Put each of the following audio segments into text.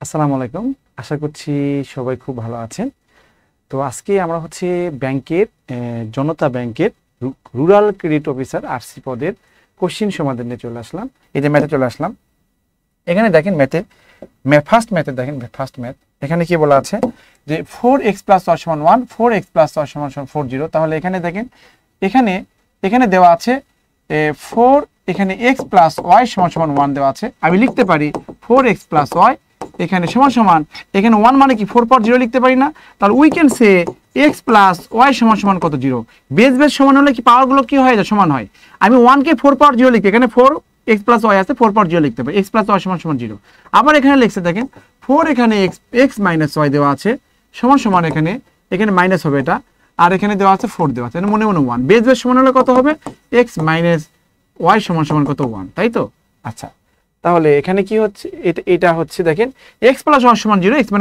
আসসালামু আলাইকুম। আশা করছি সবাই খুব ভালো আছেন। তো আজকে আমরা ব্যাংকের জনতা ব্যাংকের রুরাল ক্রেডিট অফিসার আরসি পদের কোশ্চিন সমাধান নিয়ে চলে আসলাম। এই যে ম্যাথে চলে আসলাম। এখানে দেখেন ফার্স্ট ম্যাথে দেখেন ফার্স্ট ম্যাথ এখানে কি বলা আছে যে 4x + y = 1, 4x + y = 40। তাহলে এখানে দেখেন এখানে দেওয়া আছে 4, এখানে x + y = 1 দেওয়া আছে। আমি লিখতে পারি 4x + y এখানে সমান সমান, এখানে 1 মানে কি 4 পর 0 লিখতে পারি না? তাহলে we can say x + y = কত 0। বেস সমান হলে কি পাওয়ারগুলো কি হয় সমান হয়। আমি 1 কে 4 পর 0 লিখি, এখানে 4x + y আছে, 4 পর 0 লিখতে পারি, x + y = 0। আবার এখানে লিখছে দেখেন 4, এখানে x - y দেওয়া আছে সমান সমান, এখানে মাইনাস হবে এটা, আর এখানে দেওয়া আছে 4 দেওয়া আছে, মনে মনে 1। বেস সমান হলে কত হবে? x - y = কত 1, তাই তো? আচ্ছা, তাহলে এখানে কি হচ্ছে, এটা হচ্ছে দেখেন x + y = 0, x - y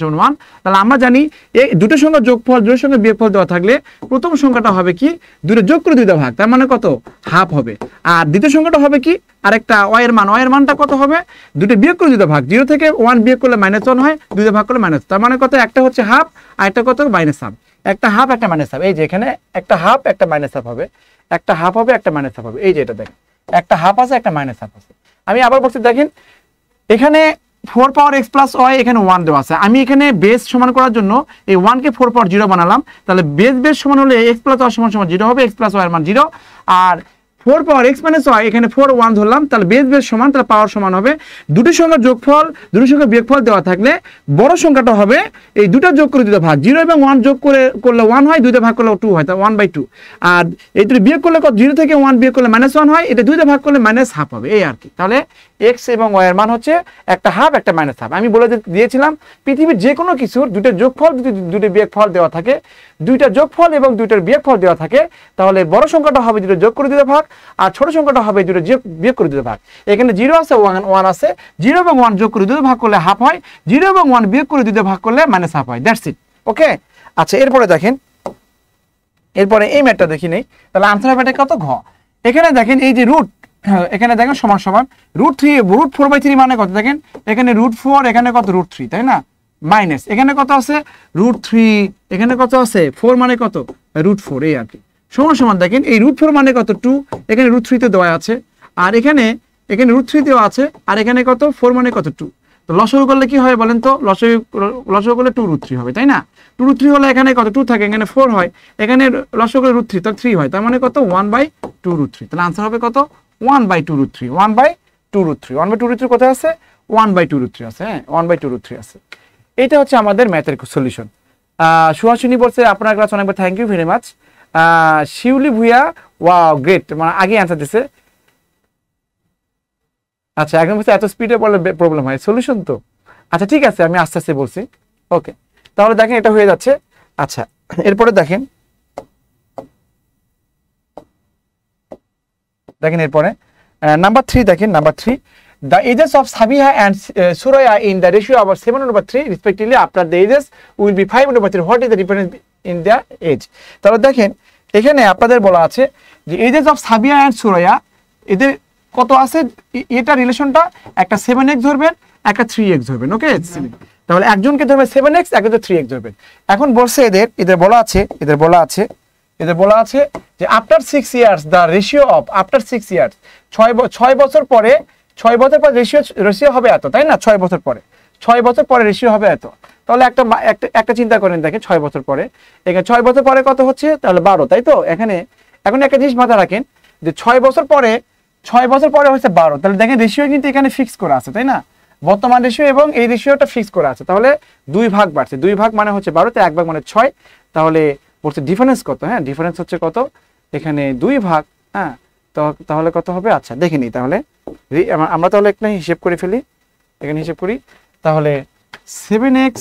= 1। তাহলে আমরা জানি এই দুটো সংখ্যা যোগফল, দুটো সংখ্যা বিয়োগফল দেওয়া থাকলে প্রথম সংখ্যাটা হবে কি দুটো যোগ করে দুইটা ভাগ, তার মানে কত হাফ হবে। আর দ্বিতীয় সংখ্যাটা হবে কি আরেকটা y এর মানটা কত হবে দুটো বিয়োগ করে দুইটা ভাগ, 0 থেকে 1 বিয়োগ করলে -1 হয়, দুইটা ভাগ করলে মাইনাস, তার মানে কত একটা হচ্ছে হাফ আর একটা কত -হাফ। একটা হাফ একটা -হাফ, এই যে এখানে একটা হাফ একটা -হাফ হবে, একটা হাফ হবে একটা -হাফ হবে। এই যে এটা দেখেন একটা হাফ আছে একটা -হাফ আছে। আমি আবার বলছি দেখেন এখানে 4 পাওয়ার x + y, এখানে 1 দেওয়া আছে। আমি এখানে বেস সমান করার জন্য এই 1 কে 4 পাওয়ার 0 বানালাম। তাহলে বেস সমান হলে x + y = 0 হবে, x + y এর মান 0। আর 4 পাওয়ার x - y, এখানে 4 1 ধরলাম, তাহলে বেস সমান, তাহলে পাওয়ার সমান হবে। দুটো সংখ্যার যোগফল দুটো সংখ্যার বিয়োগফল দেওয়া থাকলে বড় সংখ্যাটা হবে এই দুটো যোগ করে দুটো ভাগ, 0 এবং 1 যোগ করলে 1 হয়, দুইটা ভাগ করলে 2 হয়, তাহলে 1/2। আর এই দুটো বিয়োগ করলে কত, 0 থেকে 1 বিয়োগ করলে -1 হয়, এটা দুইটা ভাগ করলে -হাফ হবে, এই আর কি। তাহলে x এবং y এর মান হচ্ছে একটা হাফ একটা -হাফ। আমি বলে দিয়েছিলাম পৃথিবীর যে কোনো কিছুর দুটো যোগফল দুটো বিয়োগফল দেওয়া থাকে, দুইটা যোগফল এবং দুইটার বিয়োগফল দেওয়া থাকে, তাহলে বড় সংখ্যাটা হবে দুটো যোগ করে দুটো ভাগ, আর ছোট সংখ্যাটা হবে দুটো বিয়োগ করে দুটো ভাগ। এখানে 0 আছে 1 আছে, 0 এবং 1 যোগ করে দুটো ভাগ করলে হাফ হয়, 0 এবং 1 বিয়োগ করে দুটো ভাগ করলে -হাফ হয়, দ্যাটস ইট। ওকে, আচ্ছা এরপরে দেখেন, এরপরে এই ম্যাথটা দেখি নেই। তাহলে আনসার হবে এটা কত, ঘ। এখানে দেখেন এই যে রুট, এখানে দেখেন সমান সমান √4/3 মানে কত, দেখেন এখানে √4, এখানে কত √3, তাই না? মাইনাস এখানে কত আছে √3, এখানে কত আছে 4 মানে কত √4, এই আর কি। সমান সমান দেখেন এই √4 মানে কত 2, এখানে √3 তে দেওয়া আছে, আর এখানে √3 দেওয়া আছে, আর এখানে কত 4 মানে কত 2। তো লসাগু করলে কি হয় বলেন তো, লসাগু করলে 2√3 হবে, তাই না? 2√3 হলে এখানে কত 2 থাকে, এখানে 4 হয়, এখানে লসাগু করলে √3, তাহলে 3 হয়, তার মানে কত 1/2√3। তাহলে আনসার হবে কত 1/2√3, 1/2√3, 1/2√3 কোথায় আছে, 1/2√3 আছে, হ্যাঁ 1/2√3 আছে। এটা হচ্ছে আমাদের ম্যাথের সলিউশন। সুহাসিনী বলছে আপনার ক্লাস অনেকবার, thank you very much. Shiuli Bhuiyan, wow great, মানে আগে অ্যান্সার দিছে। আচ্ছা এখন বলছে এত স্পিডে বললে প্রবলেম হয়, সলিউশন তো। আচ্ছা ঠিক আছে, আমি আস্তে আস্তে বলছি। ওকে, তাহলে দেখেন এটা হয়ে যাচ্ছে। আচ্ছা এরপরে দেখেন এরপরে নাম্বার 3 দেখেন, number 3, the ages of Sabiha and Suraya in the ratio of 7/3 respectively after the ages will be 5/3. What is the difference in their age? তাহলে দেখেন এখানে আপনাদের বলা আছে যে ages of Sabiha and Suraya, এদের কত আছে, এটা রিলেশনটা একটা 7x ধরবেন, একটা 3x ধরবেন। ওকে, তাহলে একজনকে ধরবেন 7x, একজনকে 3x ধরবেন। এখন বলছে এদের বলা আছে যে after 6 years the ratio of, after 6 years 6 বছর পরে রেশিও হবে এত, তাই না? 6 বছর পরে রেশিও হবে এত। তাহলে একটা চিন্তা করেন, দেখেন 6 বছর পরে, এখানে 6 বছর পরে কত হচ্ছে, তাহলে 12, তাই তো? এখন একটা জিনিস মাথায় রাখেন যে 6 বছর পরে হচ্ছে 12, তাহলে দেখেন রেশিও কিন্তু এখানে ফিক্স করা আছে, তাই না? বর্তমান রেশিও এবং এই রেশিওটা ফিক্স করা আছে, তাহলে 2 ভাগ বাড়ছে, 2 ভাগ মানে হচ্ছে 12, তে 1 ভাগ মানে 6। তাহলে বলছে ডিফারেন্স কত, হ্যাঁ ডিফারেন্স হচ্ছে কত, এখানে 2 ভাগ, হ্যাঁ তাহলে কত হবে, আচ্ছা দেখে নিই। তাহলে আমরা তাহলে একটা হিসেব করে ফেলি, এখানে হিসেব করি। তাহলে 7x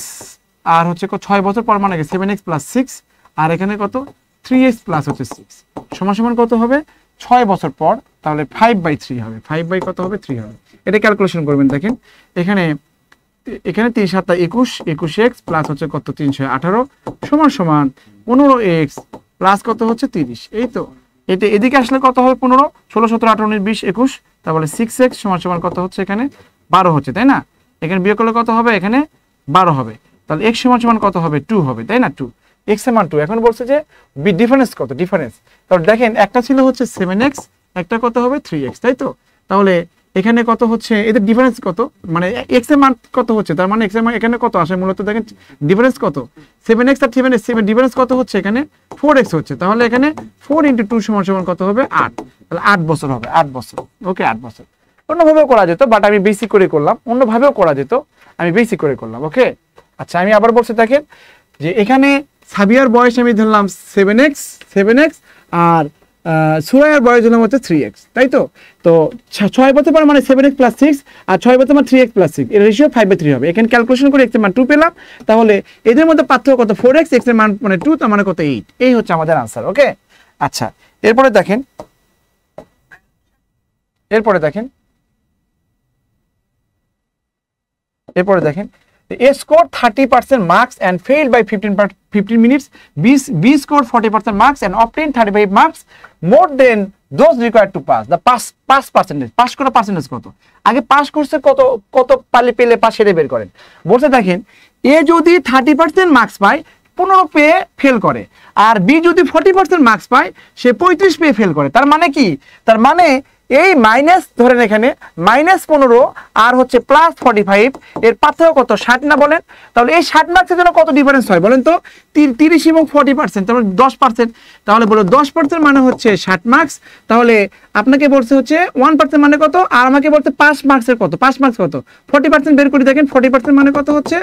আর হচ্ছে 6 বছর পর মানে 7x + 6, আর এখানে কত 3x + হচ্ছে 6 সমান সমান কত হবে 6 বছর পর, তাহলে 5/3 হবে, 5/3 হবে। এটা ক্যালকুলেশন করবেন, দেখেন এখানে 3 × 7 = 21, 21x প্লাস হচ্ছে কত 318 সমান সমান 15x প্লাস কত হচ্ছে 30, এই তো। এটা এদিকে আসলে কত হবে 15, 16, 17, 18, 19, 20, 21, তাহলে 6x সমান সমান কত হচ্ছে এখানে 12 হচ্ছে, তাই না? এখানে বিয়োগ করলে কত হবে, এখানে 12 হবে। তাহলে x সমান কত হবে, 2 হবে, তাই না? 2 x এর মান 2। এখন বলছে যে ডিফারেন্স কত, ডিফারেন্স। তাহলে দেখেন একটা ছিল হচ্ছে 7x, একটা কত হবে 3x, তাই তো? তাহলে এখানে কত হচ্ছে, এদের ডিফারেন্স কত, মানে x এর মান কত হচ্ছে, তার মানে x এর মান এখানে কত আসে মূলত, দেখেন ডিফারেন্স কত, 7x আর 7 ডিফারেন্স কত হচ্ছে, এখানে 4x হচ্ছে। তাহলে এখানে 4 × 2 সমান কত হবে, 8। তাহলে 8 বছর হবে, 8 বছর। ওকে, 8 বছর। অন্যভাবেও করা যেত, বাট আমি বেসিক করে করলাম। অন্যভাবেও করা যেত, আমি বেসিক করে করলাম। ওকে, আচ্ছা আমি আবার বলছি, দেখেন যে এখানে সাবিয়ার বয়স আমি ধরলাম 7x, আর সুরাইয়ার বয়স ধরলাম হচ্ছে 3x, তাই তো? তো 6 বছর পর মানে 7x + 6, আর 6 বছর মানে 3x + 6, এর রেশিও 5/3 হবে। এখানে ক্যালকুলেশন করে x এর মান 2 পেলাম। তাহলে এদের মধ্যে পার্থক্য কত, 4x, x এর মান মানে 2, তার মানে কত, 8। এই হচ্ছে আমাদের আনসার। ওকে, আচ্ছা এরপরে দেখেন, এরপরে দেখেন A scored 30% marks and failed by 15 minutes. B scored 40% marks and obtained 35 marks more than those required to pass. The pass percentage, pass করার পার্সেন্টেজ কত? আগে পাস করছে কত পেলে পাস সেটা বের করেন। বলতে দেখেন এ যদি 30% মার্কস পায় 15 পেয়ে ফেল করে, আর বি যদি 40% মার্কস পায় সে 35 পেয়ে ফেল করে। তার মানে কি? তার মানে এই মাইনাস ধরেন এখানে -15 আর হচ্ছে +45, এর পার্থক্য কত, 60 না বলেন? তাহলে এই 60 মার্কসের জন্য কত ডিফারেন্স হয় বলেন তো? 30 এবং 40%, তাহলে 10%। তাহলে বলো 10% মানে হচ্ছে 60 মার্কস। তাহলে আপনাকে বলছে হচ্ছে 1% মানে কত, আর আমাকে বলতে 5 মার্কসের কত, 5 মার্কস কত, 40% বের করে দেখেন। 40% মানে কত হচ্ছে,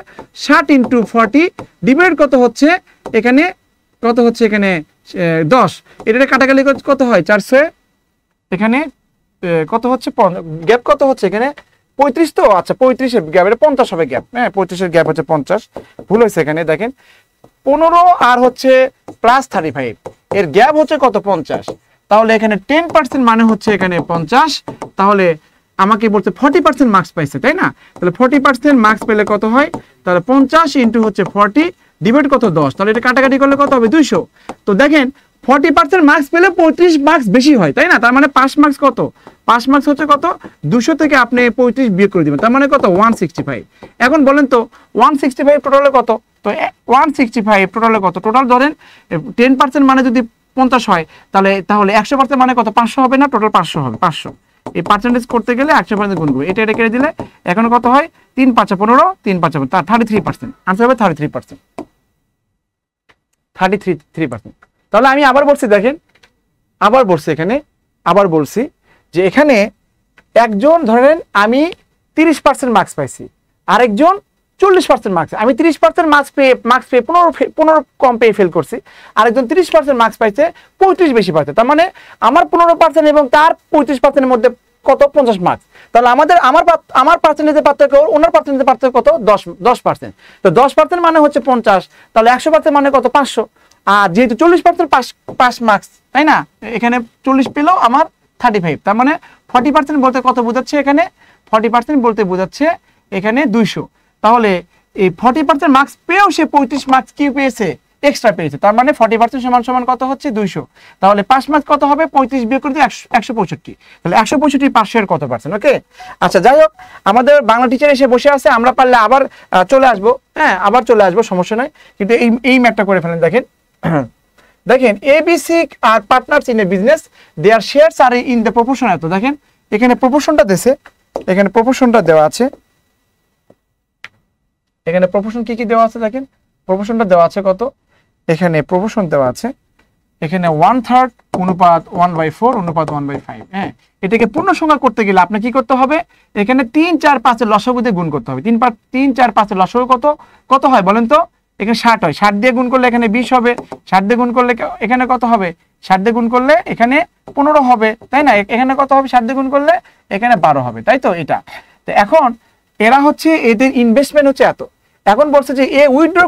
60 × 40 ডিভাইড কত হচ্ছে এখানে, কত হচ্ছে এখানে 10। এটা কাটাকাটি কত হয়, 400। এখানে কত হচ্ছে, গ্যাপ কত হচ্ছে এখানে 35, তো আচ্ছা 35 এর গ্যাপ, এটা 50 হবে গ্যাপ। হ্যাঁ, 35 এর গ্যাপ হচ্ছে 50, ভুল হয়েছে এখানে। দেখেন 15 আর হচ্ছে +35, এর গ্যাপ হচ্ছে কত, 50। তাহলে এখানে 10% মানে হচ্ছে এখানে 50। তাহলে আমাকে বলছে 40% মার্কস পাইছে, তাই না? তাহলে 40% মার্কস পেলে কত হয়, তাহলে 50 × হচ্ছে 40 ডিভাইড কত, 10। তাহলে এটা কাটাকাটি করলে কত হবে, 200। তো দেখেন 40% মার্কস পেলে 35 মার্কস বেশি হয়, তাই না? তার মানে 5 মার্কস কত, 5 মার্কস হচ্ছে কত, 200 থেকে আপনি 35 বিয়োগ করে দিবেন, তার মানে কত, 165। এখন বলেন তো 165 টোটালে কত? তো 165 টোটালে কত, টোটাল ধরেন 10% মানে যদি 50 হয়, তাহলে 100% মানে কত, 500 হবে না? টোটাল 500 হবে, 500। এই পার্সেন্টেজ করতে গেলে 100% গুণ করবে, এটা কেটে দিলে এখন কত হয়, 3 × 5 = 15, 3 × 5 = 33%। আনসার হবে 33%, 33%। তাহলে আমি আবার বলছি, দেখেন আবার বলছি এখানে, আবার বলছি যে এখানে একজন ধরেন আমি 30% মার্কস পাইছি, আরেকজন 40% মার্কস। আমি 30% মার্কস পেয়ে 15 কম পেয়ে ফেল করছি, আরেকজন 30% মার্কস পাইছে 35 বেশি পাইছে। তার মানে আমার 15% এবং তার 35% এর মধ্যে কত, 50 মার্কস। তাহলে আমার পার্সেন্টেজের পার্থক্য, ওনার পার্সেন্টেজের পার্থক্য কত, 10%। তো 10% মানে হচ্ছে 50, তাহলে 100% মানে কত, 500। আর যেহেতু 40% পাস মার্কস, তাই না? এখানে 40 পেলেও আমার 35, তার মানে 40% বলতে কত বোঝাচ্ছে এখানে, 40% বলতে বোঝাচ্ছে এখানে 200। তাহলে এই 40% মার্কস পেয়েও সে 35 মার্কস কি পেয়েছে, এক্সট্রা পেয়েছে। তার মানে 40% সমান কত হচ্ছে, 200। তাহলে 5 মার্কস কত হবে, 35 বিয়োগ করে দিয়ে 165। তাহলে 165 500 এর কত পার্সেন্ট? ওকে, আচ্ছা যাই হোক, আমাদের বাংলা টিচার এসে বসে আছে, আমরা পারলে আবার চলে আসবো। হ্যাঁ, আবার চলে আসবো, সমস্যা নয়, কিন্তু এই ম্যাথটা করে ফেলেন। দেখেন ABC are partners in a business, their shares are in the proportion এত। দেখেন এখানে প্রপোর্শনটা দেছে, এখানে প্রপোর্শনটা দেওয়া আছে, এখানে প্রপোর্শন কি দেওয়া আছে, দেখেন প্রপোর্শনটা দেওয়া আছে কত, এখানে প্রপোর্শন দেওয়া আছে, এখানে 1/3 অনুপাত 1/4 অনুপাত 1/5। হ্যাঁ, এটাকে পূর্ণ সংখ্যা করতে গেলে আপনার কি করতে হবে, এখানে 3, 4, 5 এর লসাগু দিয়ে গুণ করতে হবে। 3, 4, 5 এর লসাগু কত হয় বলেন তো? এখানে 60 হয়, 60 দিয়ে গুণ করলে এখানে 20 হবে, 60 দিয়ে গুণ করলে এখানে কত হবে, 60 দিয়ে গুণ করলে এখানে 15 হবে, তাই না? এখানে কত হবে, 60 দিয়ে গুণ করলে এখানে 12 হবে, তাই তো? এটা তো এখন এরা হচ্ছে, এদের ইনভেস্টমেন্ট হচ্ছে এত। এখন বলছে যে এ উইথড্র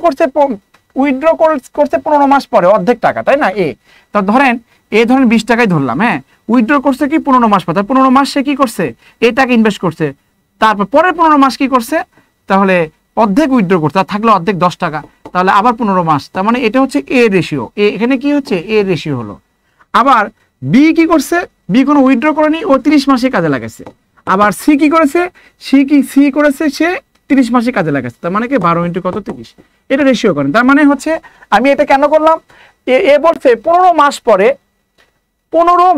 করছে 15 মাস পরে অর্ধেক টাকা, তাই না? তো ধরেন 20 টাকায় ধরলাম। হ্যাঁ, উইথড্র করছে কি 15 মাস পর, 15 মাস সে কি করছে, এই টাকা ইনভেস্ট করছে। তারপর পরের 15 মাস কি করছে, তাহলে অর্ধেক উইথড্র করছে, আর থাকলো অর্ধেক 10 টাকা। তাহলে আবার 15 মাস, তার মানে এটা হচ্ছে এ রেশিও। এখানে কি হচ্ছে, এ রেশিও হলো। আবার বি কি করছে, বি কোনো উইথড্র করেনি, ও 30 মাসে কাজে লাগাইছে। আবার সি কি করেছে, সি করেছে সে 30 মাসে কাজে লাগাচ্ছে, তার মানে কি 12 ইন্টু কত 30, এটা রেশিও করেন। তার মানে হচ্ছে আমি এটা কেন করলাম, এ বলছে 15 মাস পরে 15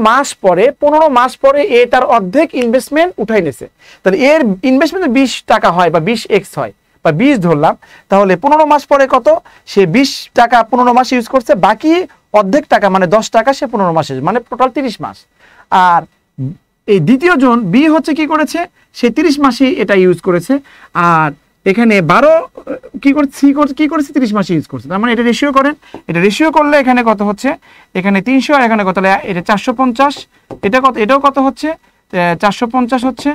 মাস পরে এ তার অর্ধেক ইনভেস্টমেন্ট উঠাই নিছে, তাহলে এর ইনভেস্টমেন্ট 20 টাকা হয় বা 20x হয় বা 20 ধরলাম, তাহলে 15 মাস পরে কত, সে 20 টাকা 15 মাস ইউজ করছে, বাকি অর্ধেক টাকা মানে 10 টাকা সে 15 মাসে, মানে টোটাল 30 মাস। আর এই দ্বিতীয় জন বি হচ্ছে কি করেছে, সে 30 মাসে এটা ইউজ করেছে, আর এখানে 12 কি করেছে 30 মাসে ইউজ করছে, তার মানে এটা রেশিও করেন। এটা রেশিও করলে এখানে কত হচ্ছে, এখানে 300 আর এখানে কত, এটা 450, এটা কত, এটাও কত হচ্ছে 450 হচ্ছে,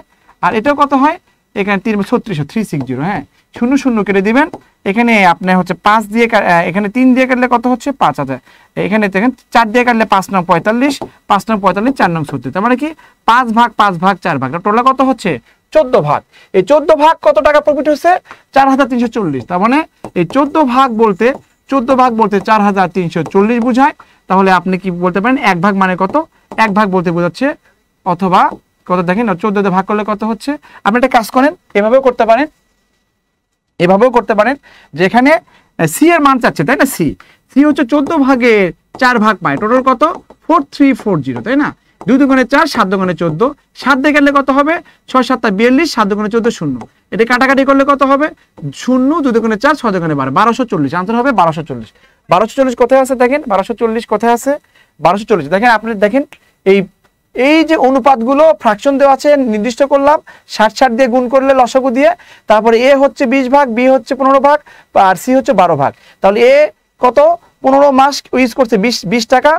আর এটাও কত হয়, এখানে 360, হ্যাঁ 0 0 কেটে দিবেন, এখানে আপনার হচ্ছে 5 দিয়ে, এখানে 3 দিয়ে কাটলে কত হচ্ছে 5000, এখানে দেখেন 4 দিয়ে কাটলে 5 নং 45, 5 নং 45, 4 নং 36, তার মানে কি 5 ভাগ 5 ভাগ 4 ভাগ, টোটাল কত হচ্ছে 14 ভাগ। এই 14 ভাগ কত টাকা প্রফিট হচ্ছে 4340, তার মানে এই 14 ভাগ বলতে 4340 বোঝায়। তাহলে আপনি কি বলতে পারেন 1 ভাগ মানে কত, 1 ভাগ বলতে বোঝাচ্ছে, অথবা কত দেখেন 14 দিয়ে ভাগ করলে কত হচ্ছে, আপনি একটা কাজ করেন এভাবেও করতে পারেন, যেখানে সি এর মান চাচ্ছে, তাই না, সি হচ্ছে 14 ভাগে 4 ভাগ পায়, টোটাল কত 4340, তাই না, 2 দুগুণে 4, 7 দুগুণে 14, 7 দিয়ে গেলে কত হবে 6 7 42, 7 দুগুণে 14 0, এটা কাটাকাটি করলে কত হবে 0, 2 দুগুণে 4, 6 দুগুণে 12, 1240, আনসার হবে 1240। 1240 কোথায় আছে দেখেন, 1240 কোথায় আছে, 1240 দেখেন, আপনি দেখেন এই যে অনুপাতগুলো ফ্র্যাকশন দেওয়া আছে, নির্দিষ্ট করলাম 60 দিয়ে গুণ করলে লসাগু দিয়ে, তারপরে এ হচ্ছে 20 ভাগ, বি হচ্ছে 15 ভাগ, আর সি হচ্ছে 12 ভাগ, তাহলে এ কত 15 মাস ইউজ করছে 20 টাকা,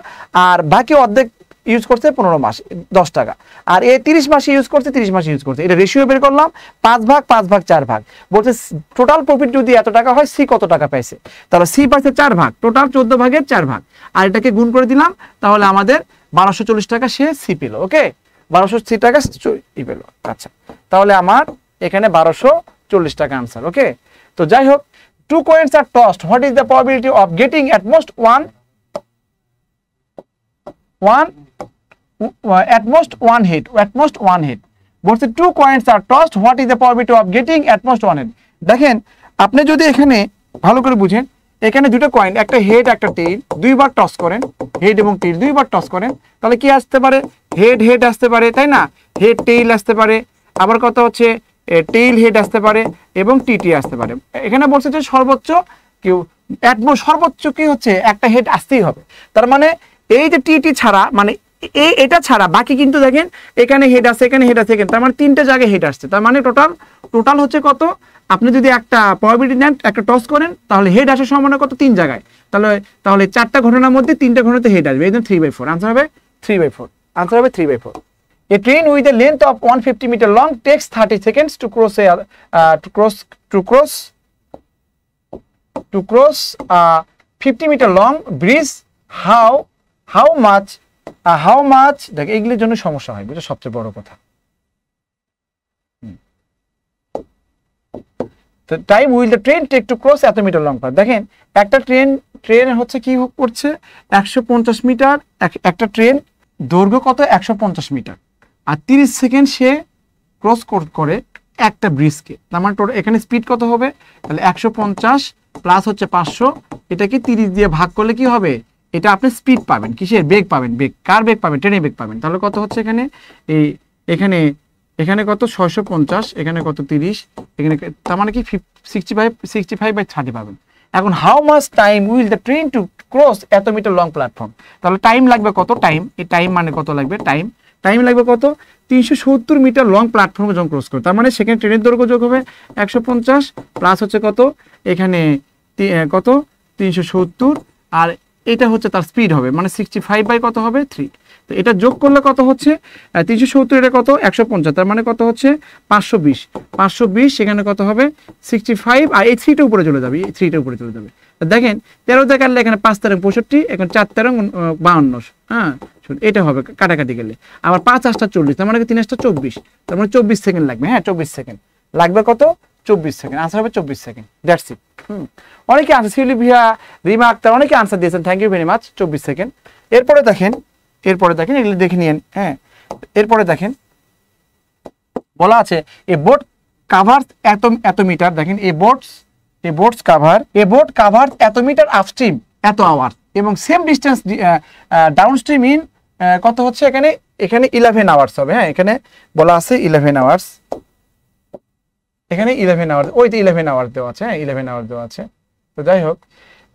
আর বাকি অর্ধেক ইউজ করছে 15 মাস 10 টাকা, আর এ 30 মাসে ইউজ করছে 30 মাসে ইউজ করছে, এটা রেশিও বের করলাম 5 ভাগ 5 ভাগ 4 ভাগ, বলছে টোটাল প্রফিট যদি এত টাকা হয় সি কত টাকা পাইছে, তাহলে সি পাইছে 4 ভাগ, টোটাল 14 ভাগের 4 ভাগ, আর এটাকে গুণ করে দিলাম, তাহলে আমাদের 1240 টাকা সে সি পেল। ওকে, 1280 টাকা ই পেল। আচ্ছা, তাহলে আমার এখানে 1240 টাকা আনসার। ওকে, তো যাই হোক, 2 coins are tossed, what is the probability of getting at most one hit, বলছে 2 coins are tossed, what is the probability of getting at most one hit। দেখেন আপনি যদি এখানে ভালো করে বুঝেন, এখানে দুটো কয়েন, একটা হেড একটা টেইল, দুইবার টস করেন, হেড এবং টেইল দুইবার টস করেন, তাহলে কি আসতে পারে, হেড আসতে পারে, তাই না, হেড টেইল আসতে পারে, আবার কত হচ্ছে টেইল হেড আসতে পারে এবং টিটি আসতে পারে। এখানে বলছে যে সর্বোচ্চ কি হচ্ছে একটা হেড আসতেই হবে, তার মানে এই যে টিটি ছাড়া, মানে এটা ছাড়া বাকি কিন্তু দেখেন এখানে হেড আছে, এখানে হেড আছে, এখানে, তার মানে 3টে জায়গায় হেড আসছে, তার মানে টোটাল হচ্ছে কত, আপনি যদি একটা প্রবাবিলিটি নেন, একটা টস করেন, তাহলে হেড আসার সম্ভাবনা কত 3 জায়গায়, তাহলে 4টা ঘটনার মধ্যে 3টে ঘটনাতে হেড আসবে, একদম 3/4, আনসার হবে 3/4, আনসার হবে 3/4। A train with a length of 150 meter long takes 30 seconds to cross a 50 meter long bridge. How much দেখ, এগুলোর জন্য সমস্যা হয়, বুঝছো, সবচেয়ে বড় কথা। তো time will the train take to cross এত মিটার লং পাথ। দেখেন একটা ট্রেন হচ্ছে কি করছে 150 মিটার, একটা ট্রেন দৈর্ঘ্য কত 150 মিটার, আর 30 সেকেন্ড সে ক্রস করে একটা ব্রিজকে, তার মানে টোটাল এখানে স্পিড কত হবে, তাহলে 150 প্লাস হচ্ছে 500, এটাকে 30 দিয়ে ভাগ করলে কি হবে, এটা আপনি স্পিড পাবেন, কিসের বেগ পাবেন, কার বেগ পাবেন, ট্রেনের বেগ পাবেন। তাহলে কত হচ্ছে এখানে কত 650, এখানে কত 30, এখানে তার মানে কি 65/30 পাবেন। এখন how much time will the train to cross এত মিটার লং প্ল্যাটফর্ম, তাহলে টাইম লাগবে কত, টাইম মানে কত লাগবে, টাইম লাগবে কত 370 মিটার লং প্ল্যাটফর্মে যখন ক্রস করে, তার মানে সেখানে ট্রেনের দৈর্ঘ্য যোগ হবে 150 প্লাস হচ্ছে কত এখানে কত 370, আর এটা হচ্ছে তার স্পিড হবে, মানে 65/কত হবে 3, তো এটা যোগ করলে কত হচ্ছে 370, এটা কত 150, তার মানে কত হচ্ছে 520, সেখানে কত হবে 65, আর এই 3টা উপরে চলে যাবে, দেখেন 13 দিয়ে কাটলে এখানে 5 13 65, এখন 4 13 52, হ্যাঁ এটা হবে কাটাকাটি গেলে, আবার 5 8 40, তার মানে 3 8 24, তার মানে 24 সেকেন্ড লাগবে, হ্যাঁ 24 সেকেন্ড লাগবে, কত 24 সেকেন্ড, আনসার হবে 24 সেকেন্ড, দ্যাটস ইট। অনেকে আনসার, সিলিভিয়া, রিমা আক্তার অনেকে আনসার দিয়েছেন, thank you very much, 24 second. এরপরে দেখেন এগুলো দেখে নিন, হ্যাঁ এরপরে দেখেন বলা আছে এ বোট কাভার্স এত মিটার, দেখেন এ বোট কাভার্স এত মিটার আপস্ট্রিম এত আওয়ার, এবং সেম ডিস্টেন্স ডাউনস্ট্রিম ইন কত হচ্ছে এখানে 11 আওয়ার্স হবে। হ্যাঁ, এখানে বলা আছে 11 আওয়ার্স, এখানে 11 আওয়ার্স, ওই তো 11 আওয়ার্স দেওয়া আছে। হ্যাঁ, 11 আওয়ার্স দেওয়া আছে। তো যাই হোক,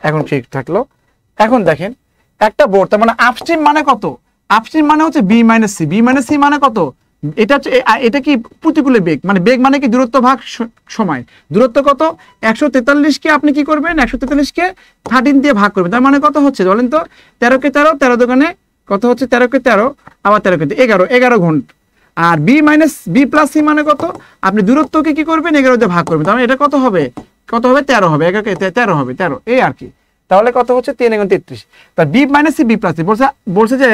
এখন ঠিক থাকলো। এখন দেখেন একটা বোট, তার মানে আপস্ট্রিম মানে কত, আপস্ট্রিম মানে হচ্ছে বি মাইনাস সি মানে কত, এটা কি প্রতিকূলে বেগ, মানে বেগ মানে কি দূরত্ব ভাগ সময়, দূরত্ব কত 143 কে আপনি কি করবেন 143 কে 13 দিয়ে ভাগ করবেন, তার মানে কত হচ্ছে বলেন তো, 13 কে 13, 13 দোকানে কত হচ্ছে, 13 কে 13 আবার 13 কে 11 ঘন্টা। আর বি প্লাস সি মানে কত, আপনি দূরত্বকে কি করবেন 11 দিয়ে ভাগ করবেন, তার মানে এটা কত হবে 13 হবে, 13 হবে 13, এই আর কি। তাহলে কত হচ্ছে 3 × 33। তার B minus C B plus C বলছে যে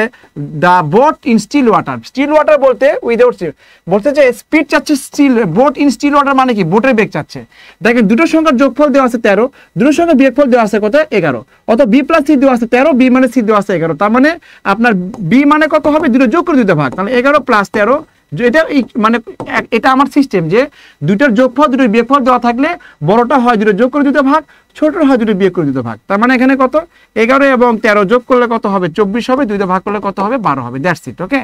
the boat in still water বলতে উইদাউট স্টিল, বলছে যে স্পিড চাচ্ছে still, boat in still water মানে কি বোটের বেগ চাচ্ছে। দেখেন দুটোর সংখ্যার যোগফল দেওয়া আছে 13, দুটোর সংখ্যার বিয়োগফল দেওয়া আছে কত 11, অত বি প্লাস সি দেওয়া আছে 13, বি মানে সি দেওয়া আছে 11, তার মানে আপনার বি মানে কত হবে, দুটো যোগ করে দিতে ভাগ, তাহলে 11 + 13। এটা মানে এটা আমার সিস্টেম যে দুইটার যোগফল দুটোর বিয়োগফল দেওয়া থাকলে বড়টা হয় দুটো যোগ করে দিতে ভাগ, ছোটটা হয় দুটো বিয়োগ করে দিতে ভাগ, তার মানে এখানে কত 11 এবং 13 যোগ করলে কত হবে 24 হবে, 2 দিয়ে ভাগ করলে কত হবে 12 হবে। That's it. ওকে,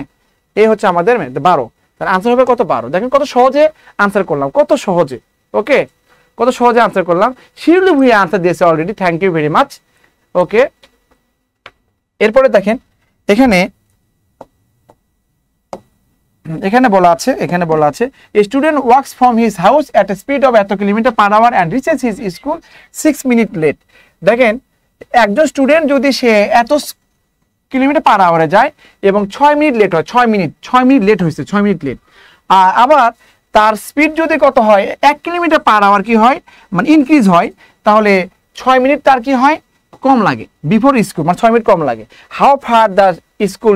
এই হচ্ছে আমাদের 12, তার আনসার হবে কত 12। দেখেন কত সহজে আনসার করলাম, কত সহজে। ওকে, কত সহজে আনসার করলাম। শিরুলি ভুইয়া আনসার দিয়েছে already, thank you very much. Okay, এরপরে দেখেন এখানে বলা আছে student works from his house at a speed of এত kilometre hour and reaches his school 6 minute late. দেখেন একজন স্টুডেন্ট যদি সে এত কিলোমিটার/আওয়ারে যায় এবং 6 মিনিট লেট হয়, 6 মিনিট লেট হয়েছে, 6 মিনিট লেট, আবার তার স্পিড যদি কত হয় 1 কিলোমিটার/আওয়ার কি হয়, মানে ইনক্রিজ হয়, তাহলে 6 মিনিট তার কি হয় কম লাগে বিফোর স্কুল, মানে 6 মিনিট কম লাগে। হাউ ফার দ্য স্কুল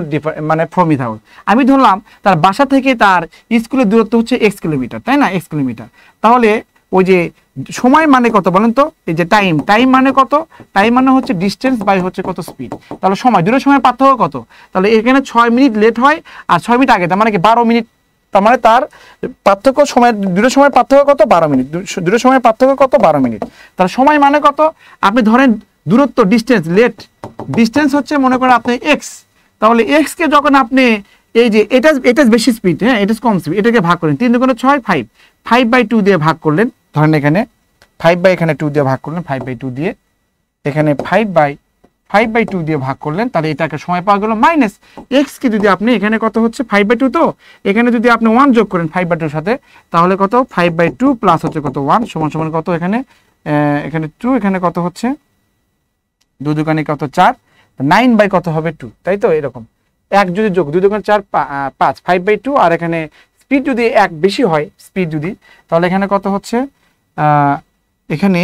মানে ফ্রম হিজ হাউস, আমি ধরলাম তার বাসা থেকে তার স্কুলের দূরত্ব হচ্ছে x কিলোমিটার, তাই না, x কিলোমিটার। তাহলে ওই যে সময় মানে কত বলেন তো, এই যে টাইম মানে কত, টাইম মানে হচ্ছে ডিস্টেন্স বাই হচ্ছে কত স্পিড, তাহলে সময় দুটোর সময় পার্থক্য কত, তাহলে এখানে 6 মিনিট লেট হয় আর 6 মিনিট আগে, তার মানে কি 12 মিনিট, তার মানে তার পার্থক্য সময় দুটোর সময় পার্থক্য কত 12 মিনিট, দুটোর সময় পার্থক্য কত 12 মিনিট। তাহলে সময় মানে কত, আপনি ধরেন দূরত্ব ডিস্টেন্স হচ্ছে মনে করেন আপনি x, তাহলে x কে যখন আপনি এই যে এটা বেশি স্পিড, হ্যাঁ এটা কম স্পিড, এটাকে ভাগ করেন 3 × 6 5/2 দিয়ে ভাগ করলেন, ধরেন এখানে 5/2 দিয়ে ভাগ করলেন, 5/2 দিয়ে এখানে 5/2 দিয়ে ভাগ করলেন, তাহলে এটাকে সময় পাওয়া গেল মাইনাস x কে যদি আপনি এখানে কত হচ্ছে 5/2, তো এখানে যদি আপনি 1 যোগ করেন 5/2 এর সাথে, তাহলে কত 5/2 প্লাস হচ্ছে কত 1 সমান কত এখানে 2, এখানে কত হচ্ছে 2 দুগুণে কত 4, 9 কত হবে 2, তাই তো, এরকম 1 যদি যোগ 2 দুগুণে 4 5, 5/2, আর এখানে স্পিড যদি 1 বেশি হয় স্পিড যদি, তাহলে এখানে কত হচ্ছে এখানে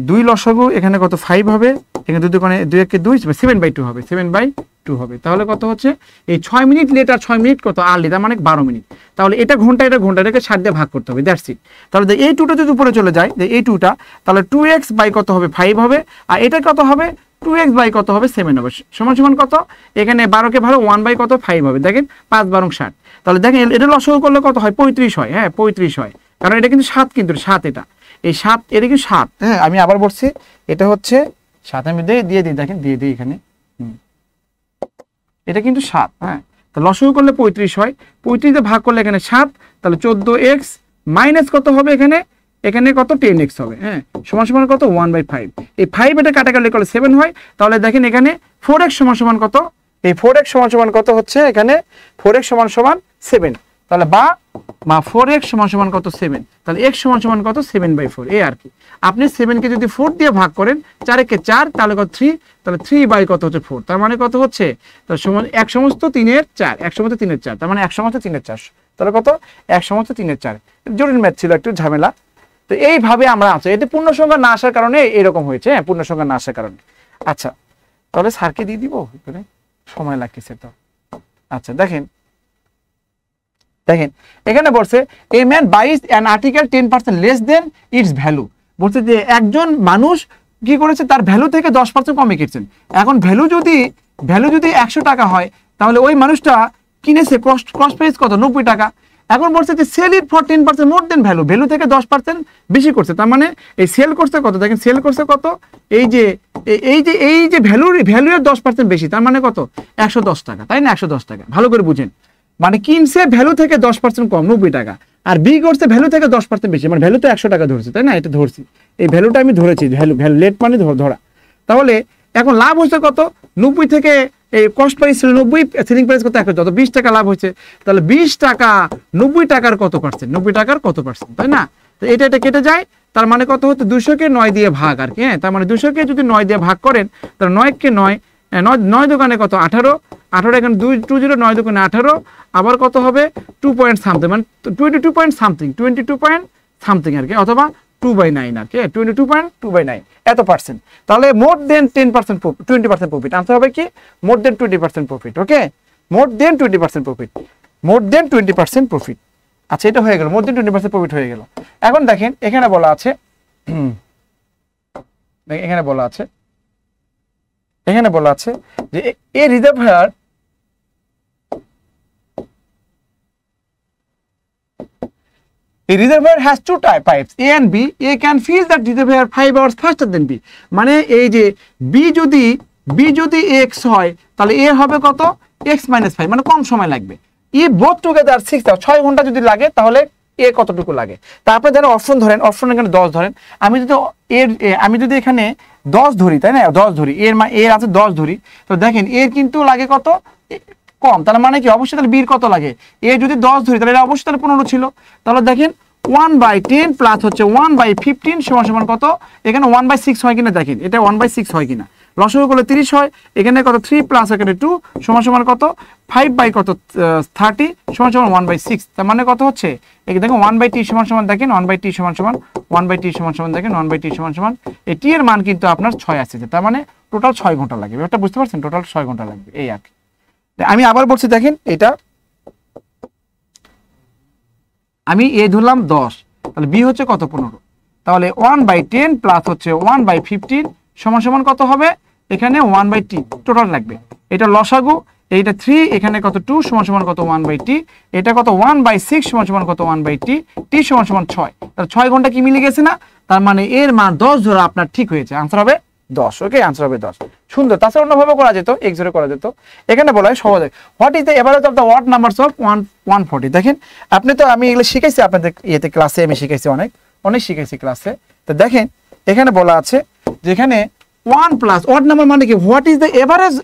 2 লসাগু, এখানে কত 5 হবে, এখানে 2 দুগুণে 2 1 2 7/2 হবে, 7/2 হবে। তাহলে কত হচ্ছে এই 6 মিনিট লেট আর 6 মিনিট কত আর্লি, তার মানে 12 মিনিট। তাহলে এটা ঘন্টা এটাকে 60 দিয়ে ভাগ করতে হবে, দ্যাটস ইট। তাহলে এই 2টা যদি উপরে চলে যায়, এই 2টা, তাহলে 2x বাই কত হবে 5 হবে, আর এটা কত হবে 2x বাই কত হবে 7 হবে, সমান কত, এখানে 12 কে ভালো 1 বাই কত 5 হবে, দেখেন 5 12 60, তাহলে দেখেন এটা লসাগু করলে কত হয় 35 হয়, হ্যাঁ 35 হয়, কারণ এটা কিন্তু 7, কিন্তু 7 এটা এই 7, এটা কিন্তু 7, হ্যাঁ আমি আবার বলছি এটা হচ্ছে 7, আমি দিয়ে দিই, দেখেন দিয়ে দিই এখানে, এটা কিন্তু 7, হ্যাঁ, তো লসাগু করলে 35 হয়, 35 দিয়ে ভাগ করলে এখানে 7, তাহলে 14x মাইনাস কত হবে এখানে কত 10x হবে, হ্যাঁ সমান কত 1/5, এই 5 এটা কাটাকাটি করলে 7 হয়, তাহলে দেখেন এখানে 4x সমান কত, এই 4x সমান কত হচ্ছে এখানে 4x সমান 7, তাহলে বা 4x সমান কত 7, তাহলে x সমান কত 7/4, এই আর কি। আপনি 7 কে যদি 4 দিয়ে ভাগ করেন, 4 কে 4, তাহলে কত 3, তাহলে 3 বাই কত হচ্ছে 4, তার মানে কত হচ্ছে, তার সমান 1 সমস্ত 3 এর 4, 1 সমস্ত 3 এর 4, তার মানে 1 সমস্ত 3 এর 4, তাহলে কত 1 সমস্ত 3 এর 4, জটিল ম্যাথ ছিল, একটু ঝামেলা। তো এইভাবে আমরা আছে, এতে পূর্ণ সংখ্যা না আসার কারণে এরকম হয়েছে, হ্যাঁ পূর্ণ সংখ্যা না আসার কারণে। আচ্ছা তাহলে স্যারকে দিয়ে দিব, সময় লাগতেছে তো। আচ্ছা দেখেন এখানে বলছে a man বাইজ an article 10% less than it's value, বলছে যে একজন মানুষ কি করেছে তার ভ্যালু থেকে 10% কমে কিনছেন। এখন ভ্যালু যদি 100 টাকা হয়, তাহলে ওই মানুষটা কিনেছে কস্ট প্রাইস কত 90 টাকা, এখন বলছে যে sell it for 10% more than value, value থেকে 10% বেশি করছে, তার মানে এই সেল করছে কত, দেখেন সেল করছে কত, এই যে ভ্যালুর 10% বেশি, তার মানে কত 110 টাকা, তাই না? 110 টাকা, ভালো করে বুঝেন, মানে কিনছে ভ্যালু থেকে 10% কম 90 টাকা, আর বি করছে ভ্যালু থেকে 10% বেশি, মানে ভ্যালু তো 100 টাকা ধরছে, তাই না? এটা ধরছি, এই ভ্যালুটা আমি ধরেছি, ভ্যালু লেট মানে ধরা। তাহলে এখন লাভ হচ্ছে কত, 90 থেকে এই কস্ট প্রাইস ছিল 90, সেলিং প্রাইস কত 100, যত 20 টাকা লাভ হয়েছে, তাহলে 20 টাকা 90 টাকার কত পার্সেন্ট, 90 টাকার কত পার্সেন্ট, তাই না? তো এটা কেটে যায়, তার মানে কত হচ্ছে 200 কে 9 দিয়ে ভাগ আর কি, হ্যাঁ, তার মানে 200 কে যদি 9 দিয়ে ভাগ করেন, তাহলে 9 কে 9 দোকানে কত 18, এখানে 20 9 দোকানে 18, আবার কত হবে 2 পয়েন্ট সামথিং, মানে 22 পয়েন্ট সামথিং আর কি, অথবা 2/9 আর কি, 22.2/9 এত পার্সেন্ট, তাহলে মোর দেন 10% 20% প্রফিট, আনসার হবে কি মোর দেন 20% প্রফিট। ওকে, মোর দেন 20% প্রফিট, মোর দেন 20% প্রফিট। আচ্ছা, এটা হয়ে গেল, মোর দেন 20% প্রফিট হয়ে গেল। এখন দেখেন এখানে বলা আছে, এখানে বলা আছে যে এ reservoir A reservoir has two pipes A and B. A can fill that reservoir 5 hours faster than B. মানে এই যে B যদি x হয়, তাহলে A হবে কত x - 5, মানে কম সময় লাগবে। If both together 6 hours 6 ঘন্টা যদি লাগে, তাহলে A কতটুকু লাগে? তারপরে যারা অপশন ধরেন, অপশন এখানে 10 ধরেন, আমি যদি এখানে 10 ধরি, তাই না, 10 ধরি, এর আছে 10 ধরি, তো দেখেন এর কিন্তু লাগে কত কম, তার মানে কি অবশ্যই তাহলে বির কত লাগে, এ যদি 10 ধরি তাহলে এটা অবশ্যই তাহলে 15 ছিল, তাহলে দেখেন 1/10 প্লাস হচ্ছে 1/15 সমান কত, এখানে 1/6 হয় কিনা দেখেন, এটা 1/6 হয় কিনা, লসাগু করলে 30 হয়, এখানে কত 3 প্লাস এখানে 2 সমান কত 5/30 সমান 1/6, তার মানে কত হচ্ছে এই দেখেন 1/t সমান দেখেন 1/t সমান 1/t সমান দেখেন 1/t সমান এই টি এর মান কিন্তু আপনার 6 আসছে, তার মানে টোটাল 6 ঘন্টা লাগবে, এটা বুঝতে পারছেন, টোটাল 6 ঘন্টা লাগবে এই আর কি। আমি আবার বলছি দেখেন, এটা আমি এ ধরলাম 10, তাহলে বি হচ্ছে কত 15, তাহলে 1/10 প্লাস হচ্ছে 1/15 সমান কত হবে, এখানে 1/t টোটাল লাগবে, এটা লসাগু, এইটা 3, এখানে কত 2 সমান কত 1/t, এটা কত 1/6 সমান কত 1/t, t সমান 6, তাহলে 6 ঘন্টা কি মিলে গেছে না, তার মানে এর মান 10 ধরে আপনার ঠিক হয়েছে, আনসার হবে 10। ওকে, আনসার হবে 10। সুন্দর, তাছাড়া অন্যভাবে করা যেত, x ধরে করা যেত। এখানে বলা হয় সহজে what is the average of the odd numbers of 140। দেখেন আপনি তো, আমি এগুলো শিখাইছি আপনাদের ইয়েতে, ক্লাসে আমি শিখাইছি, অনেক শিখাইছি ক্লাসে। তো দেখেন এখানে বলা আছে যে এখানে 1 প্লাস ওয়াট নাম্বার মানে কি, what is the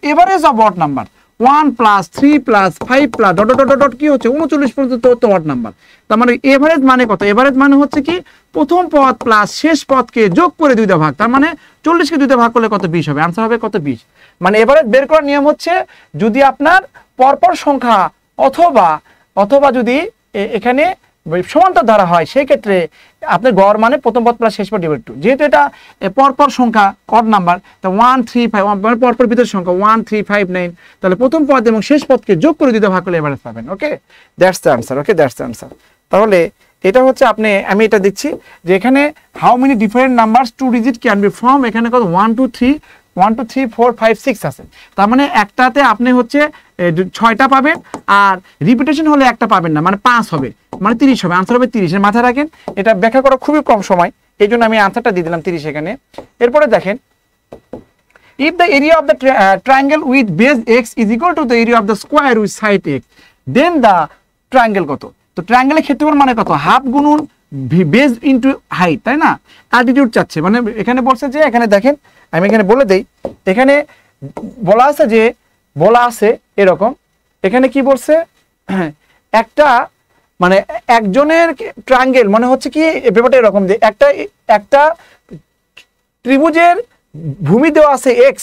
average of odd number, 1 plus 3 plus 5 plus dot কি হচ্ছে 39 পর্যন্ত তো ওয়াট নাম্বার, তার মানে এভারেজ মানে কত, এভারেজ মানে হচ্ছে কি প্রথম পদ প্লাস শেষ পদকে যোগ করে 2 ভাগ, তার মানে 40 কে 2 ভাগ করলে কত 20 হবে, আনসার হবে কত 20। মানে এভারেজ বের করার নিয়ম হচ্ছে যদি আপনার পরপর সংখ্যা অথবা যদি এখানে সমান্তর ধারা হয়, সেই ক্ষেত্রে আপনার গড় মানে প্রথম পদ প্লাস শেষ পদ ডিভাইড 2, যেহেতু এটা পরপর সংখ্যা অড নাম্বার, তা 1 3 5 মানে পরপর ভিতর সংখ্যা 1 3 5 9, তাহলে প্রথম পদ এবং শেষ পদকে যোগ করে 2 ভাগ করলে এভারেজ পাবেন। Okay, that's the answer. Okay, that's the answer. তাহলে এটা হচ্ছে আমি এটা দিচ্ছি যে এখানে how many different numbers 2 digit can be form, এখানে কত 1 2 3 4 5 6 আছে, তার মানে একটাতে আপনি হচ্ছে 6টা পাবেন, আর রিপিটেশন হলে একটা পাবেন না, মানে 5 হবে, মানে 30 হবে, আনসার হবে 30। এর মাথায় রাখেন, এটা ব্যাখ্যা করা খুবই কম সময়, এই জন্য আমি আনসারটা দিয়ে দিলাম 30 এখানে। এরপরে দেখেন, if the area of the triangle with base x is equal to the area of the square with side x, then the triangle কত, তো ট্রায়াঙ্গেলের ক্ষেত্রফল মানে কত, হাফ গুণন বেস ইনটু হাইট, তাই না, অ্যালটিটিউড চাচ্ছে, মানে এখানে বলছে যে, এখানে দেখেন আমি এখানে বলে দেই, এখানে বলা আছে এরকম, এখানে কি বলছে একটা মানে একজনের ট্রায়াঙ্গেল মানে হচ্ছে কি ব্যাপারটা এরকম যে একটা ত্রিভুজের ভূমি দেওয়া আছে x,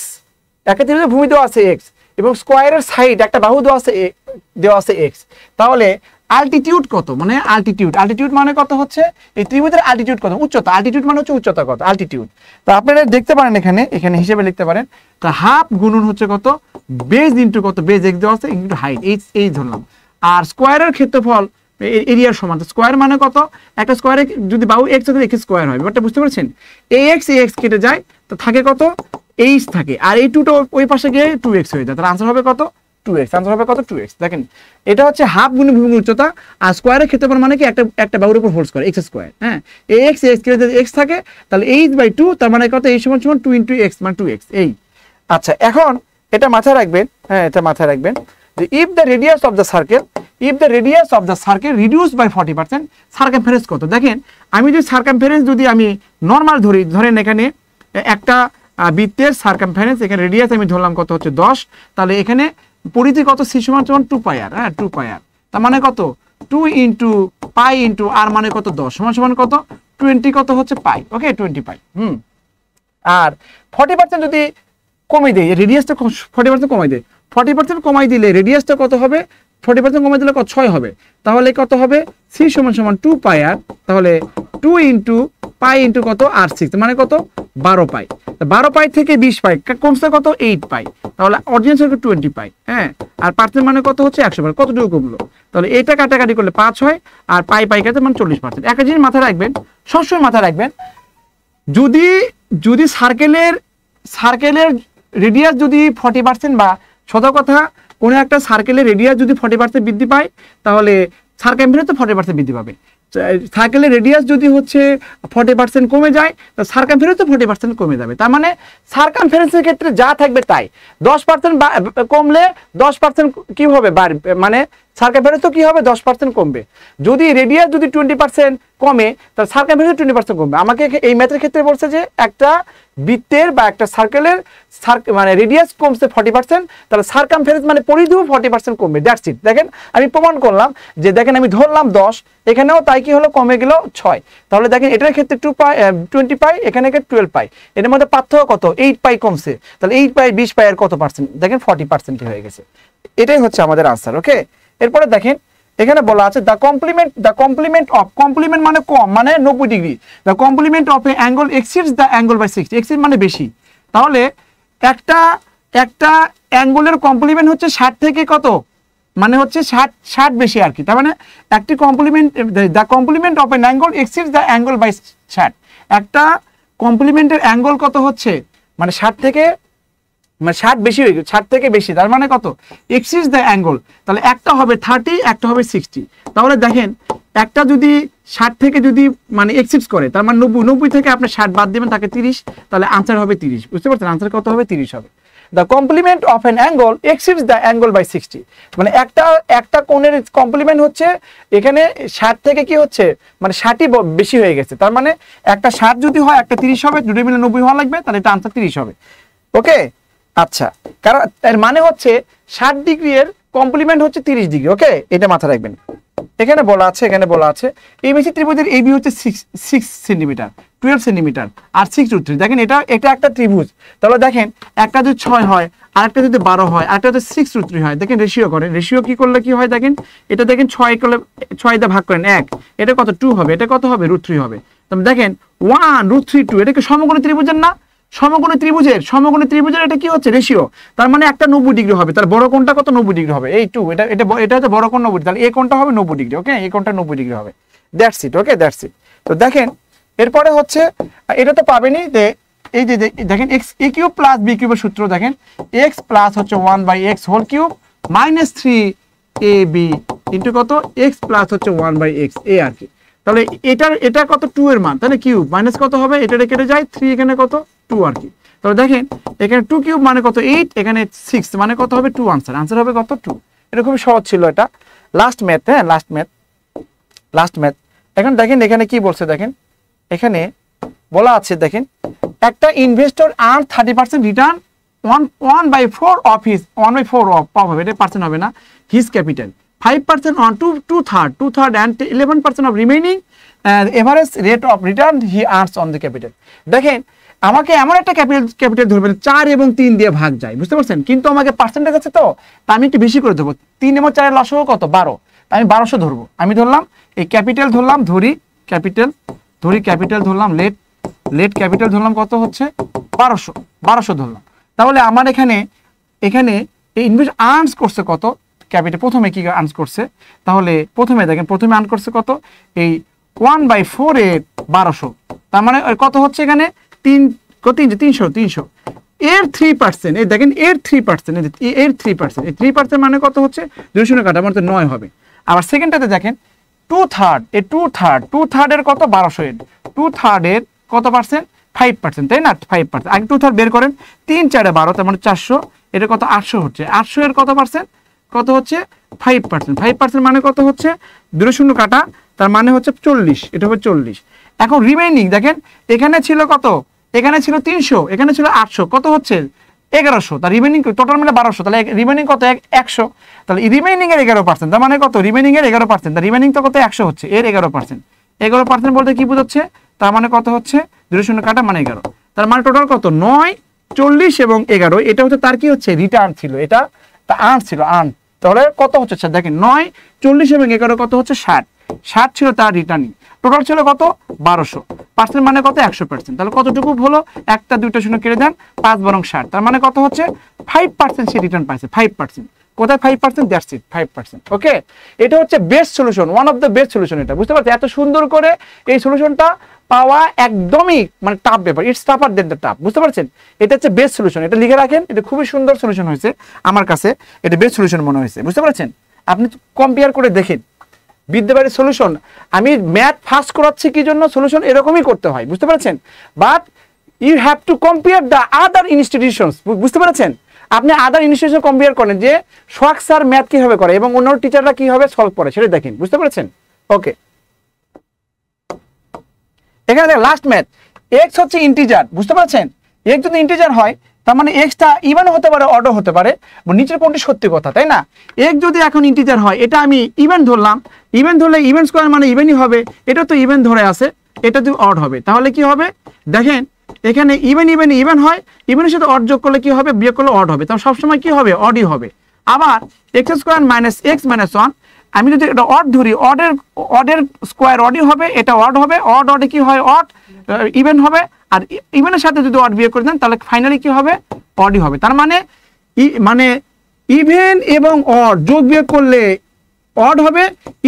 একটা ত্রিভুজের ভূমি দেওয়া আছে x এবং স্কয়ারের সাইড একটা বাহু দেওয়া আছে x, তাহলে অ্যালটিটিউড কত, মানে অ্যালটিটিউড মানে কত হচ্ছে এই ত্রিভুজের অ্যালটিটিউড কত, উচ্চতা, অ্যালটিটিউড মানে হচ্ছে উচ্চতা কত, অ্যালটিটিউড। তো আপনারা দেখতে পারেন এখানে হিসেবে লিখতে পারেন, তা হাফ গুণন হচ্ছে কত বেস ইনটু কত, বেস x দেওয়া আছে ইনটু হাইট এই ধরলাম, আর স্কয়ারের ক্ষেত্রফল এরিয়ার সমান, স্কয়ার মানে কত, একটা স্কয়ারে যদি বাহু x থাকে x স্কয়ার হয়, ব্যাপারটা বুঝতে পারছেন, ax কেটে যায়, তো থাকে কত h থাকে, আর এই 2টা ওই পাশে গিয়ে 2x হয়ে যায়, তাহলে আনসার হবে কত 2x, আনসার হবে কত 2x। দেখেন এটা হচ্ছে হাফ গুণ ভূমির উচ্চতা, আর স্কয়ারের ক্ষেত্রফল মানে কি একটা বাহুর উপর হোল স্কয়ার x স্কয়ার। হ্যাঁ, এই x কে যদি x থাকে তাহলে h/2, তার মানে কত h সমান 2 * x মানে 2x এই। আচ্ছা, এখন এটা মাথায় রাখবেন, হ্যাঁ এটা মাথায় রাখবেন যে if the radius of the circle reduced by 40%, circumference কত। দেখেন আমি যদি সার্কামফারেন্স যদি আমি নরমাল ধরি, ধরেন এখানে একটা বৃত্তের সার্কামফারেন্স, এখানে রেডিয়াস আমি ধরলাম কত হচ্ছে 10, তাহলে এখানে পরিধি কত c সমান 2πr। হ্যাঁ 2πr, তার মানে কত 2 * পাই ইন্টু r মানে কত 10 সমান কত 20 কত হচ্ছে পাই। ওকে 20 পাই। আর 40% যদি কমিয়ে দেয়, রেডিয়াসটা 40% কমাই দেয়, 40% কমাই দিলে রেডিয়াসটা কত হবে, 40% কমাই দিলে কত 6 হবে, তাহলে কত হবে c সমান 2πr, তাহলে 2 * পাই ইন্টু কত r6 মানে কত 12 পাই। 12 পাই থেকে 20 পাই কমছে কত 8 পাই, তাহলে অরিজিনাল সার্কেল 20 পাই। হ্যাঁ, আর পার্সেন্ট মানে কত হচ্ছে 100 পাই, কতটুকু কমলো, তাহলে এটা কাটাকাটি করলে 5 হয়, আর পাই কাটে মানে 40%। একটা জিনিস মাথায় রাখবেন, সবসময় মাথায় রাখবেন, যদি সার্কেলের রেডিয়াস যদি 40% বা সোজা কথা কোনো একটা সার্কেলের রেডিয়াস যদি 40% বৃদ্ধি পায়, তাহলে সার্কামফারেন্স তো 40% বৃদ্ধি পাবে। সার্কেলের রেডিয়াস যদি হচ্ছে 40% কমে যায়, তো সার্কামফারেন্স তো 40% কমে যাবে। তার মানে সার্কামফারেন্সের ক্ষেত্রে যা থাকবে তাই, 10% কমলে 10% কি হবে বাড়বে, মানে সার্কামফারেন্স তো কি হবে 10% কমবে। যদি রেডিয়াস যদি 20% কমে, তাহলে সার্কামফারেন্স 20% কমবে। আমাকে এই ম্যাথের ক্ষেত্রে বলছে যে একটা বৃত্তের বা একটা সার্কেলের মানে রেডিয়াস কমছে 40%, তাহলে সার্কামফারেন্স মানে পরিধিও 40% কমবে। That's it. দেখেন আমি প্রমাণ করলাম যে, দেখেন আমি ধরলাম 10, এখানেও তাই কি হলো কমে গেল 6, তাহলে দেখেন এটার ক্ষেত্রে 20 পাই, এখানে 12 পাই, এর মধ্যে পার্থক্য কত 8 পাই কমছে, তাহলে 8 পাই 20 পাই এর কত পার্সেন্ট, দেখেন 40% হয়ে গেছে। এটাই হচ্ছে আমাদের আনসার। ওকে, এরপরে দেখেন এখানে বলা আছে দ্য কমপ্লিমেন্ট মানে কম মানে 90 ডিগ্রি, the complement of a angle exceeds the angle by 60, exceed মানে বেশি, তাহলে একটা অ্যাঙ্গেলের কমপ্লিমেন্ট হচ্ছে 60 থেকে কত মানে হচ্ছে 60 বেশি আর কি, তার মানে একটি complement, the complement of an angle exceeds the angle by 60, একটা কমপ্লিমেন্টের অ্যাঙ্গেল কত হচ্ছে মানে 60 থেকে মানে 60 বেশি হয়ে গেছে, 60 থেকে বেশি, তার মানে কত এক্সিস দ্য অ্যাঙ্গেল, তাহলে একটা হবে 30, একটা হবে 60। তাহলে দেখেন একটা যদি 60 থেকে যদি মানে এক্সিস করে, তার মানে 90 থেকে আপনি 60 বাদ দিবেন, তাকে 30, তাহলে আনসার হবে 30। বুঝতে পারছেন, আনসার কত হবে 30 হবে। The complement of an angle exceeds the angle by 60, মানে একটা কোণের কমপ্লিমেন্ট হচ্ছে এখানে 60 থেকে কি হচ্ছে মানে 60ই বেশি হয়ে গেছে, তার মানে একটা 60 যদি হয় একটা 30 হবে, দুটো মিলে 90 হওয়া লাগবে, তাহলে এটা আনসার 30 হবে। ওকে, আচ্ছা, কারণ এর মানে হচ্ছে 60 ডিগ্রি এর কমপ্লিমেন্ট হচ্ছে 30 ডিগ্রি। ওকে, এটা মাথায় রাখবেন। এখানে বলা আছে এবিসি ত্রিভুজের এবি হচ্ছে 6 সেন্টিমিটার, 12 সেন্টিমিটার আর 6√3। দেখেন এটা একটা ত্রিভুজ, তাহলে দেখেন একটা যদি 6 হয়, আরেকটা যদি 12 হয়, আরেকটা যদি 6√3 হয়, দেখেন রেশিও করেন, রেশিও কি করলে কি হয় দেখেন, এটা দেখেন 6 করলে 6 দিয়ে ভাগ করেন 1, এটা কত 2 হবে, এটা কত হবে √3 হবে। তাহলে দেখেন 1√3 2, এটা কি সমকোণী ত্রিভুজের না, সমকোণী ত্রিভুজের এটা কি হচ্ছে রেশিও, তার মানে একটা 90 ডিগ্রি হবে, তার বড় কোণটা কত 90 ডিগ্রি হবে, এই 2, এটা হচ্ছে বড় কোণ 90, তাহলে এই কোণটা হবে 90 ডিগ্রি। ওকে, এই কোণটা 90 ডিগ্রি হবে। That's it. Okay, that's it. তো দেখেন এরপরে হচ্ছে এটা তো পাবেনই, এই যে দেখেন a কিউব প্লাস b কিউবের সূত্র, দেখেন x প্লাস হচ্ছে 1/x whole cube minus 3ab into কত x প্লাস হচ্ছে 1/x a আর কি। তাহলে এটা কত 2 এর মান, তাহলে কিউব মাইনাস কত হবে, এটা কেটে যায় 3, এখানে কত 2 আর কি। তাহলে দেখেন এখানে 2 কিউব মানে কত 8, এখানে 6 মানে কত হবে 2, আনসার হবে কত 2। এটা খুবই সহজ ছিল, এটা লাস্ট ম্যাথ। হ্যাঁ, লাস্ট ম্যাথ। এখন দেখেন এখানে কি বলছে, দেখেন এখানে বলা আছে, দেখেন একটা investor earn 30% return 1/4 of his 1/4 of হবে, এটা পার্সেন্ট হবে না, his capital 5% on 2/3 and 11% of remaining average rate of return he earns on the capital। দেখেন আমাকে এমন একটা ক্যাপিটাল ধরবেন 4 এবং 3 দিয়ে ভাগ যায়, বুঝতে পারছেন, কিন্তু আমাকে পার্সেন্টেজ আছে, তো আমি একটু বেশি করে দেবো, 3 এবং 4 এর লসাগু কত 12, আমি 1200 ধরবো। আমি ধরলাম এই ক্যাপিটাল ধরলাম, ধরি ক্যাপিটাল ধরলাম, লেট ক্যাপিটাল ধরলাম কত হচ্ছে 1200 ধরলাম। তাহলে আমার এখানে এই ইনভেস্ট আর্নস করছে কত, ক্যাপিটাল প্রথমে কি আর্নস করছে, তাহলে প্রথমে দেখেন প্রথমে আর্ন করছে কত এই 1/4 এর 1200, তার মানে কত হচ্ছে এখানে 300 এর 3%, এই দেখেন এর 3%, এর 3%, এই 3% মানে কত হচ্ছে 2 শূন্য কাটা মানে 9 হবে। আবার সেকেন্ডটাতে দেখেন 2/3, এই 2/3 এর কত 1200 এর 2/3 এর কত পার্সেন্ট 5%, তাই না 5%। আগে 2/3 বের করেন, 3 4 12 তার মানে 400, এটা কত 800 হচ্ছে। 800 এর কত পার্সেন্ট, কত হচ্ছে 5%, 5% মানে কত হচ্ছে 2 শূন্য কাটা তার মানে হচ্ছে 40, এটা হবে 40। এখন রিমেইনিং দেখেন এখানে ছিল কত, এখানে ছিল 300, এখানে ছিল 800, কত হচ্ছে 1100, তার রিমেইনিং টোটাল মিলে 1200, তাহলে রিমেইনিং কত 100, তাহলে রিমেইনিং এর 11%, তার মানে কত রিমেইনিং এর 11%, তার রিমেইনিং তো কত 100 হচ্ছে, এর 11%। 11% বলতে কি বোঝাচ্ছে, তার মানে কত হচ্ছে 2 শূন্য কাটা মানে 11, তার মানে টোটাল কত 9, 40 এবং 11, এটা হচ্ছে তার কি হচ্ছে রিটার্ন ছিল, এটা তা আর্ন ছিল আর্ন। তাহলে কত হচ্ছে স্যার দেখেন 9, 40 এবং 11 কত হচ্ছে 60 ছিল তার রিটার্নিং, টোটাল ছিল কত 1200, পার্সেন্ট মানে কত 100%, তাহলে কতটুকু হলো একটা দুইটা শূন্য কেটে দেন 5 বরং 60, তার মানে কত হচ্ছে 5% সে রিটার্ন পাইছে, 5%। কোথায় 5%, দ্যাটস ইট 5%। ওকে, এটা হচ্ছে best solution, one of the best solution. এটা বুঝতে পারছেন, এত সুন্দর করে এই সলিউশনটা পাওয়া একদমই মানে টাফ ব্যাপার, it's tougher than the tough, বুঝতে পারছেন। এটা হচ্ছে বেস্ট সলিউশন, এটা লিখে রাখেন, এটা খুবই সুন্দর সলিউশন হয়েছে আমার কাছে, এটা বেস্ট সলিউশন মনে হয়েছে, বুঝতে পারছেন। আপনি কম্পেয়ার করে দেখেন বিদ্যাবাড়ির সলিউশন, আমি ম্যাথ ফার্স্ট করাচ্ছি কি জন্য, সলিউশন এরকমই করতে হয়, বুঝতে পারছেন। But you have to compare the other institutions, বুঝতে পারছেন। আপনি আদার ইনস্টিটিউশন কম্পেয়ার করেন যে সোহাগ স্যার ম্যাথ কিভাবে করে এবং অন্য টিচাররা কিভাবে সলভ করে সেটা দেখেন, বুঝতে পারছেন। ওকে, এখানে দেখেন লাস্ট ম্যাথ, এক্স হচ্ছে ইন্টিজার, বুঝতে পারছেন। এক্স যদি ইন্টিজার হয় তার মানে এক্সটা ইভেন হতে পারে অড হতে পারে, নিচের কোনটি সত্যি কথা, তাই না। এক্স যদি এখন ইন্টিজার হয়, এটা আমি ইভেন ধরলাম, ইভেন ধরলে ইভেন স্কোয়ার মানে ইভেনই হবে, এটা তো ইভেন ধরে আছে, এটা যদি অড হবে তাহলে কি হবে দেখেন, এখানে ইভেন ইভেন ইভেন হয়, ইভেনের সাথে অড যোগ করলে কি হবে, বিয়োগ করলে অড হবে, তাহলে সবসময় কি হবে অডই হবে। আবার x square minus x minus 1, আমি যদি এটা অড ধরি, অডের স্কোয়ার অডই হবে, এটা অড হবে, অডে কি হয় অড ইভেন হবে, আর ইভেনের সাথে যদি অড বিয়োগ করে দেন তাহলে ফাইনালি কি হবে অডই হবে। তার মানে ইভেন এবং অড যোগ বিয়োগ করলে অড হবে,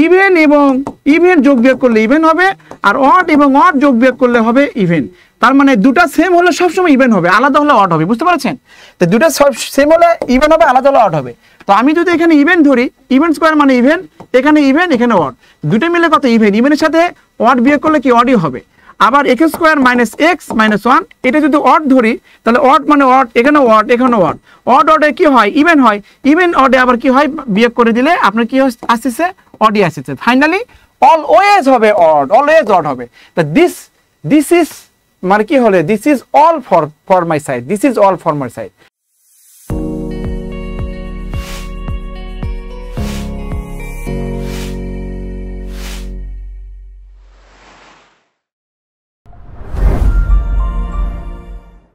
ইভেন এবং ইভেন যোগ বিয়োগ করলে ইভেন হবে, আর অড এবং অড যোগ বিয়োগ করলে হবে ইভেন। তার মানে দুটা সেম হলে সবসময় ইভেন হবে, আলাদা হলে অড হবে, বুঝতে পারছেন। তো দুটা সেম হলে ইভেন হবে, আলাদা হলে অড হবে। তো আমি যদি এখানে ইভেন ধরি, ইভেন স্কোয়ার মানে ইভেন, এখানে ইভেন এখানে অড, দুটো মিলে কত ইভেন, ইভেনের সাথে অড বিয়োগ করলে কি অডই হবে। আবার x square minus x minus 1, এটা যদি অড ধরি তাহলে অড মানে অড, এখানে অড এখানে অড, অড অডে কি হয় ইভেন হয়, ইভেন অডে আবার কি হয় বিয়োগ করে দিলে আপনার কি আসতেছে অডই আসতেছে, ফাইনালি অলওয়েজ হবে অড, অলওয়েজ অড হবে। তা দিস ইজ মানে কি হলে this is all for my side, this is all for my side.